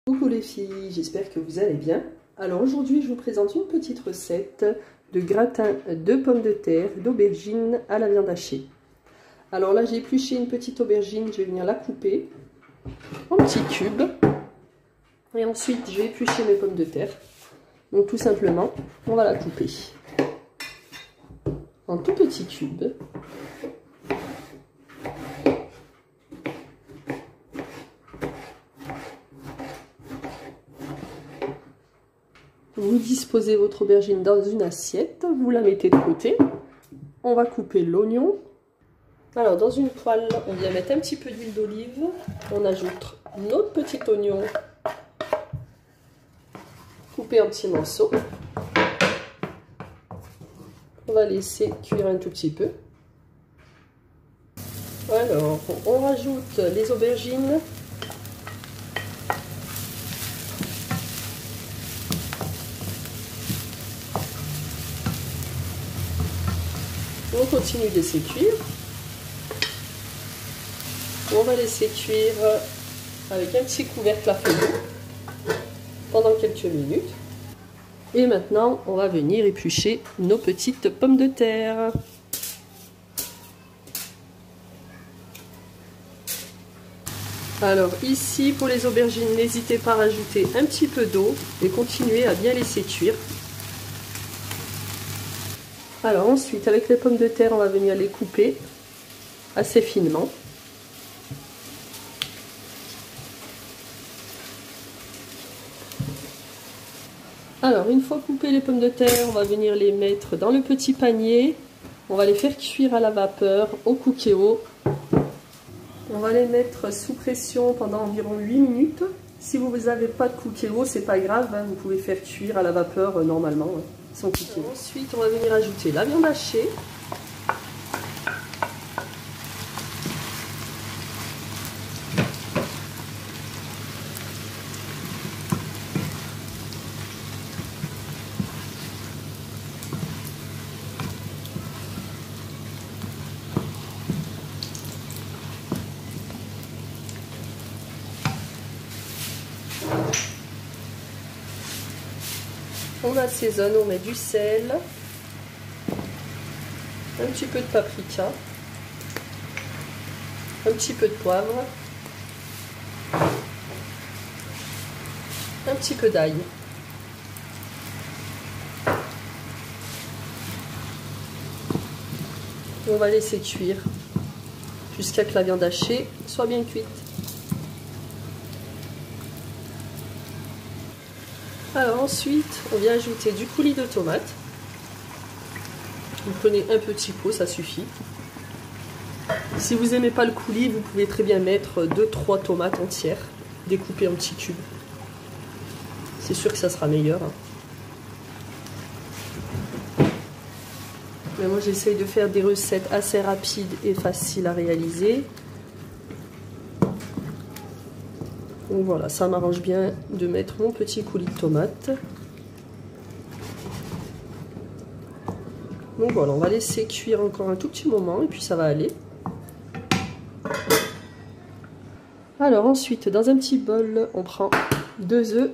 Coucou les filles, j'espère que vous allez bien. Alors aujourd'hui je vous présente une petite recette de gratin de pommes de terre, d'aubergines à la viande hachée. Alors là j'ai épluché une petite aubergine, je vais venir la couper en petits cubes. Et ensuite je vais éplucher mes pommes de terre. Donc tout simplement, on va la couper en tout petits cubes. Vous disposez votre aubergine dans une assiette, vous la mettez de côté. On va couper l'oignon. Alors dans une poêle, on vient mettre un petit peu d'huile d'olive. On ajoute notre petit oignon coupé en petits morceaux. On va laisser cuire un tout petit peu. Alors on rajoute les aubergines. On continue de laisser cuire. On va laisser cuire avec un petit couvercle à feu doux pendant quelques minutes. Et maintenant, on va venir éplucher nos petites pommes de terre. Alors ici, pour les aubergines, n'hésitez pas à rajouter un petit peu d'eau et continuer à bien laisser cuire. Alors ensuite, avec les pommes de terre, on va venir les couper assez finement. Alors une fois coupées les pommes de terre, on va venir les mettre dans le petit panier. On va les faire cuire à la vapeur au Cookéo. On va les mettre sous pression pendant environ 8 minutes. Si vous n'avez pas de Cookéo, c'est pas grave, hein, vous pouvez faire cuire à la vapeur normalement. Hein. Ensuite, on va venir ajouter la viande hachée. On assaisonne, on met du sel, un petit peu de paprika, un petit peu de poivre, un petit peu d'ail. On va laisser cuire jusqu'à que la viande hachée soit bien cuite. Alors ensuite, on vient ajouter du coulis de tomate. Vous prenez un petit pot, ça suffit. Si vous n'aimez pas le coulis, vous pouvez très bien mettre 2-3 tomates entières, découpées en petits cubes. C'est sûr que ça sera meilleur. Mais moi j'essaye de faire des recettes assez rapides et faciles à réaliser. Donc voilà, ça m'arrange bien de mettre mon petit coulis de tomate. Donc voilà, on va laisser cuire encore un tout petit moment et puis ça va aller. Alors ensuite, dans un petit bol, on prend 2 œufs.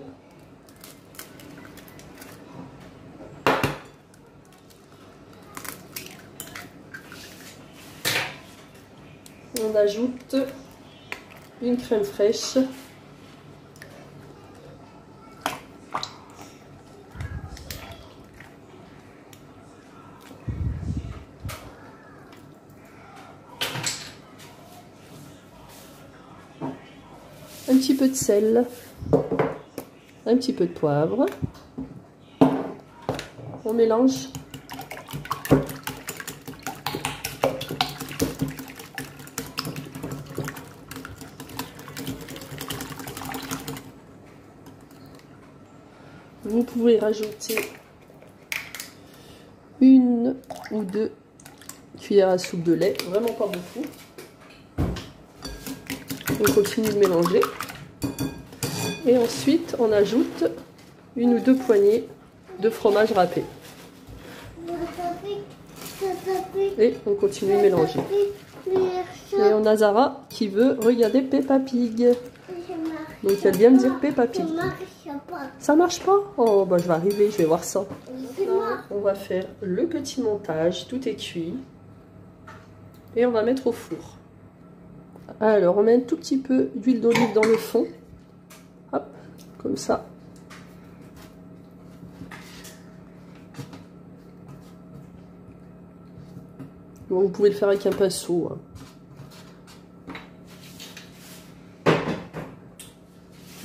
On ajoute une crème fraîche. Un petit peu de sel, un petit peu de poivre, on mélange. Vous pouvez rajouter 1 ou 2 cuillères à soupe de lait, vraiment pas beaucoup. On continue de mélanger. Et ensuite, on ajoute 1 ou 2 poignées de fromage râpé. Et on continue de mélanger. Et on a Zara qui veut regarder Peppa Pig. Donc elle vient me dire Peppa Pig. Ça marche pas. Ça marche pas? Oh bah je vais arriver, je vais voir ça. C'est moi. On va faire le petit montage, tout est cuit. Et on va mettre au four. Alors on met un tout petit peu d'huile d'olive dans le fond. Hop, comme ça. Bon, vous pouvez le faire avec un pinceau.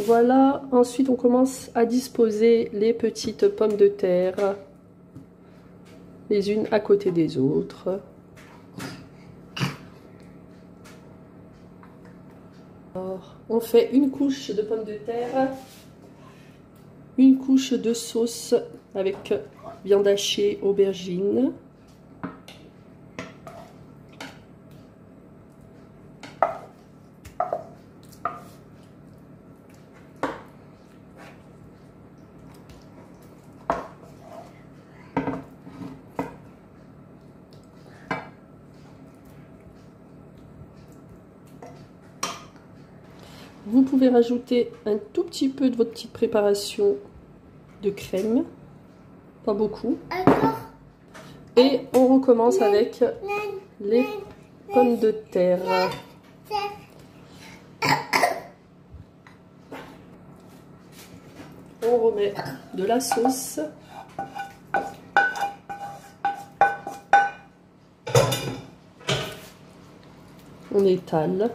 Voilà, ensuite on commence à disposer les petites pommes de terre, les unes à côté des autres. Alors, on fait une couche de pommes de terre, une couche de sauce avec viande hachée, aubergine. Vous pouvez rajouter un tout petit peu de votre petite préparation de crème, pas beaucoup. Et on recommence avec les pommes de terre. On remet de la sauce. On étale.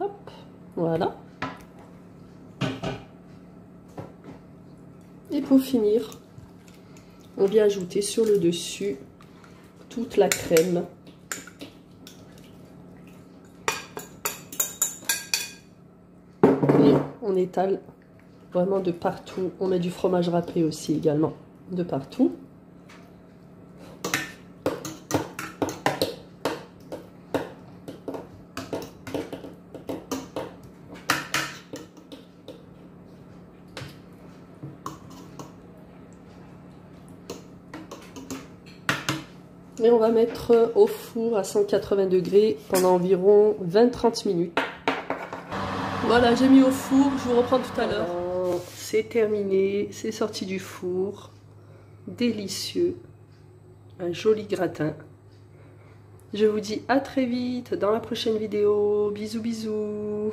Hop, voilà. Et pour finir, on vient ajouter sur le dessus toute la crème. Et on étale vraiment de partout. On met du fromage râpé aussi également de partout. Et on va mettre au four à 180 degrés pendant environ 20-30 minutes. Voilà, j'ai mis au four, je vous reprends tout à l'heure. C'est terminé, c'est sorti du four. Délicieux. Un joli gratin. Je vous dis à très vite dans la prochaine vidéo. Bisous bisous.